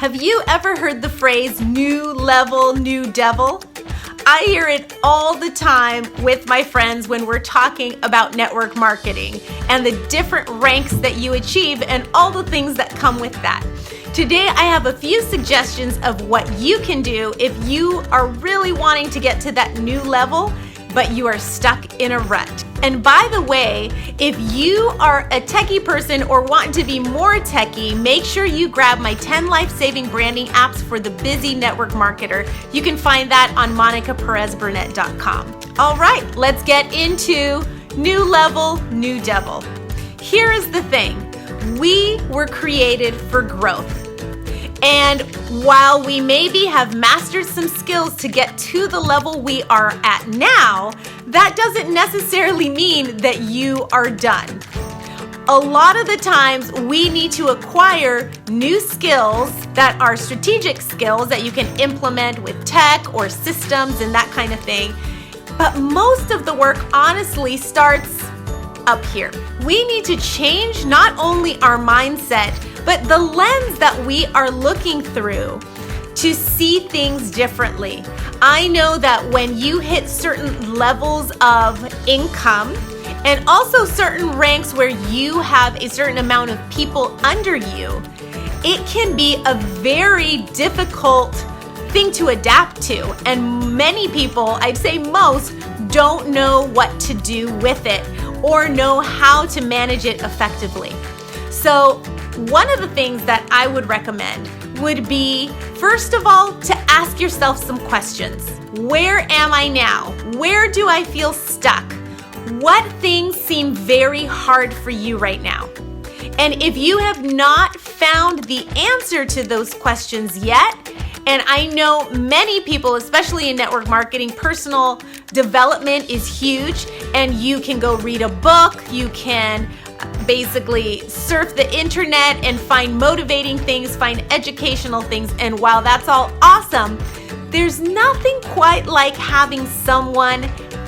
Have you ever heard the phrase new level, new devil? I hear it all the time with my friends when we're talking about network marketing and the different ranks that you achieve and all the things that come with that. Today, I have a few suggestions of what you can do if you are really wanting to get to that new level, but you are stuck in a rut. And by the way, if you are a techie person or want to be more techie, make sure you grab my 10 life-saving branding apps for the busy network marketer. You can find that on monicaperezburnett.com. All right, let's get into new level, new devil. Here is the thing. We were created for growth. And while we maybe have mastered some skills to get to the level we are at now, that doesn't necessarily mean that you are done. A lot of the times we need to acquire new skills that are strategic skills that you can implement with tech or systems and that kind of thing. But most of the work honestly starts up here. We need to change not only our mindset, but the lens that we are looking through to see things differently. I know that when you hit certain levels of income and also certain ranks where you have a certain amount of people under you, it can be a very difficult thing to adapt to. And many people, I'd say most, don't know what to do with it or know how to manage it effectively. So one of the things that I would recommend would be, first of all, to ask yourself some questions. Where am I now? Where do I feel stuck? What things seem very hard for you right now? And if you have not found the answer to those questions yet, and I know many people, especially in network marketing, personal development is huge, and you can go read a book, you can basically surf the internet and find motivating things, find educational things, and while that's all awesome, there's nothing quite like having someone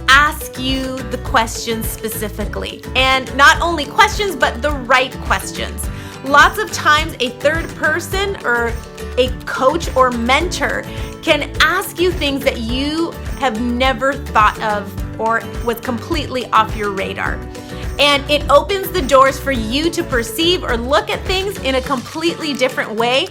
ask you the questions specifically. And not only questions, but the right questions. Lots of times a third person or a coach or mentor can ask you things that you have never thought of or was completely off your radar. And it opens the doors for you to perceive or look at things in a completely different way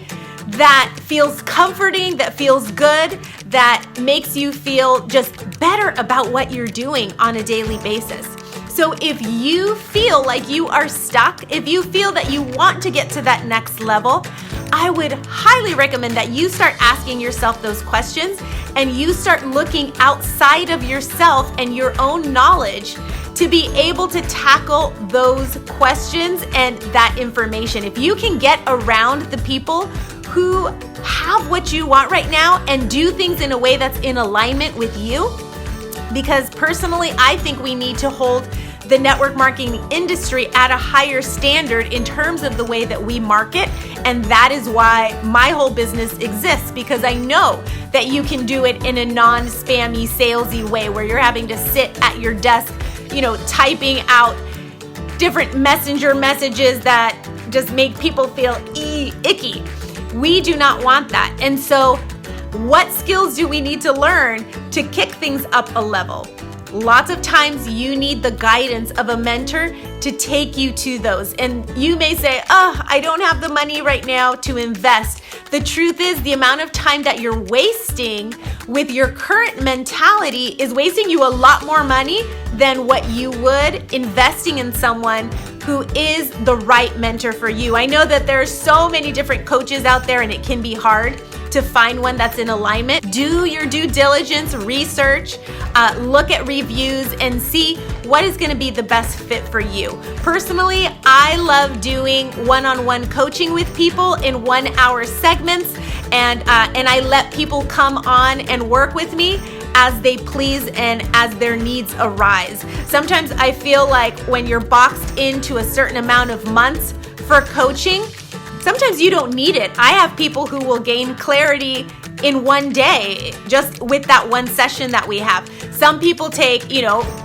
that feels comforting, that feels good, that makes you feel just better about what you're doing on a daily basis. So if you feel like you are stuck, if you feel that you want to get to that next level, I would highly recommend that you start asking yourself those questions and you start looking outside of yourself and your own knowledge to be able to tackle those questions and that information. If you can get around the people who have what you want right now and do things in a way that's in alignment with you, because personally, I think we need to hold the network marketing industry at a higher standard in terms of the way that we market. And that is why my whole business exists, because I know that you can do it in a non-spammy, salesy way where you're having to sit at your desk, typing out different messenger messages that just make people feel icky. We do not want that. And so what skills do we need to learn to kick things up a level? Lots of times you need the guidance of a mentor to take you to those. And you may say, I don't have the money right now to invest. The truth is, the amount of time that you're wasting with your current mentality is wasting you a lot more money than what you would investing in someone who is the right mentor for you. I know that there are so many different coaches out there and it can be hard to find one that's in alignment. Do your due diligence, research, look at reviews and see what is going to be the best fit for you. Personally, I love doing one-on-one coaching with people in 1-hour segments, and I let people come on and work with me as they please and as their needs arise. Sometimes I feel like when you're boxed into a certain amount of months for coaching, sometimes you don't need it. I have people who will gain clarity in one day just with that one session that we have. Some people take,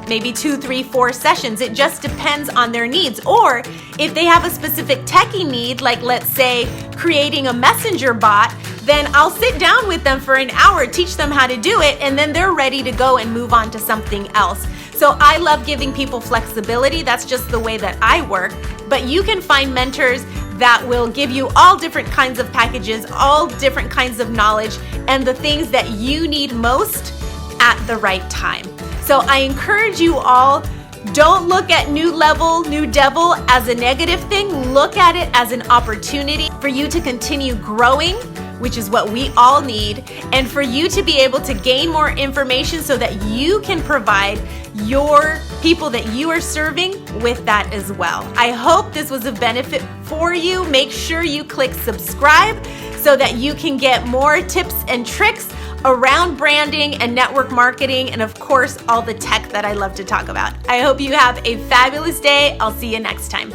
maybe 2, 3, 4 sessions. It just depends on their needs. Or if they have a specific techie need, like let's say creating a messenger bot, then I'll sit down with them for an hour, teach them how to do it, and then they're ready to go and move on to something else. So I love giving people flexibility. That's just the way that I work. But you can find mentors that will give you all different kinds of packages, all different kinds of knowledge, and the things that you need most at the right time. So I encourage you all, don't look at new level, new devil as a negative thing. Look at it as an opportunity for you to continue growing, which is what we all need, and for you to be able to gain more information so that you can provide your people that you are serving with that as well. I hope this was a benefit for you. Make sure you click subscribe so that you can get more tips and tricks around branding and network marketing, and of course, all the tech that I love to talk about. I hope you have a fabulous day. I'll see you next time.